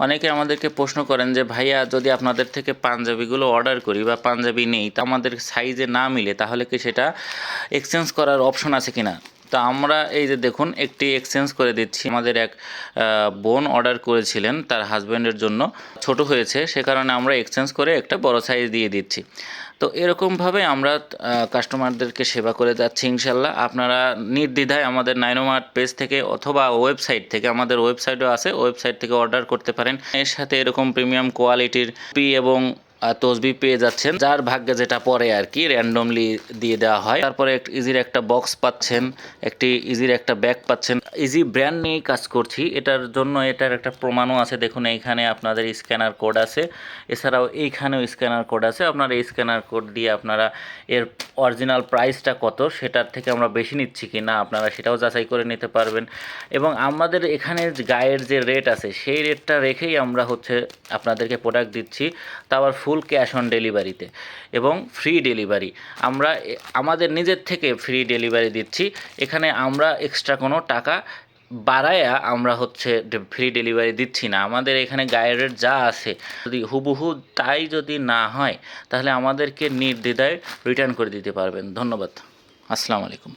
অনেকে আমাদেরকে প্রশ্ন করেন যে ভাইয়া যদি আপনাদের থেকে পাঞ্জাবিগুলো অর্ডার করি বা পাঞ্জাবি নেই তা আমাদের সাইজে না মিলে তাহলে কি সেটা এক্সচেঞ্জ করার অপশন আছে কি না। তো আমরা এই যে দেখুন একটি এক্সচেঞ্জ করে দিচ্ছি। আমাদের এক বোন অর্ডার করেছিলেন তার হাজব্যান্ডের জন্য, ছোট হয়েছে সে কারণে আমরা এক্সচেঞ্জ করে একটা বড় সাইজ দিয়ে দিচ্ছি। তো এরকমভাবে আমরা কাস্টমারদেরকে সেবা করে যাচ্ছি ইনশাল্লাহ। আপনারা নির্দ্বিধায় আমাদের নাইনোমার্ট পেজ থেকে অথবা ওয়েবসাইট থেকে, আমাদের ওয়েবসাইটও আছে, ওয়েবসাইট থেকে অর্ডার করতে পারেন। এর সাথে এরকম প্রিমিয়াম কোয়ালিটির পি এবং তসবি পেয়ে যাচ্ছেন, যার ভাগ্যে যেটা পড়ে আর কি র্যান্ডমলি দিয়ে দেওয়া হয়। তারপরে ইজির একটা বক্স পাচ্ছেন, একটি ইজির একটা ব্যাগ পাচ্ছেন। ইজি ব্র্যান্ড নিয়েই কাজ করছি, এটার জন্য এটার একটা প্রমাণও আছে। দেখুন এইখানে আপনাদের স্ক্যানার কোড আছে, এছাড়াও এইখানেও স্ক্যানার কোড আছে। আপনারা এই স্ক্যানার কোড দিয়ে আপনারা এর অরিজিনাল প্রাইসটা কত সেটার থেকে আমরা বেশি নিচ্ছি কি না আপনারা সেটাও যাচাই করে নিতে পারবেন। এবং আমাদের এখানে গায়ের যে রেট আছে সেই রেটটা রেখেই আমরা আপনাদেরকে প্রোডাক্ট দিচ্ছি, তা আবার ফুল ক্যাশ অন ডেলিভারিতে এবং ফ্রি ডেলিভারি। আমরা আমাদের নিজের থেকে ফ্রি ডেলিভারি দিচ্ছি। এখানে আমরা এক্সট্রা কোনো টাকা বাড়ায়া আমরা ফ্রি ডেলিভারি দিচ্ছি না। আমাদের এখানে গায়ের রেট যা আছে যদি হুবহু তাই যদি না হয় তাহলে আমাদেরকে নির্দ্বিধায় রিটার্ন করে দিতে পারবেন। ধন্যবাদ। আসসালামু আলাইকুম।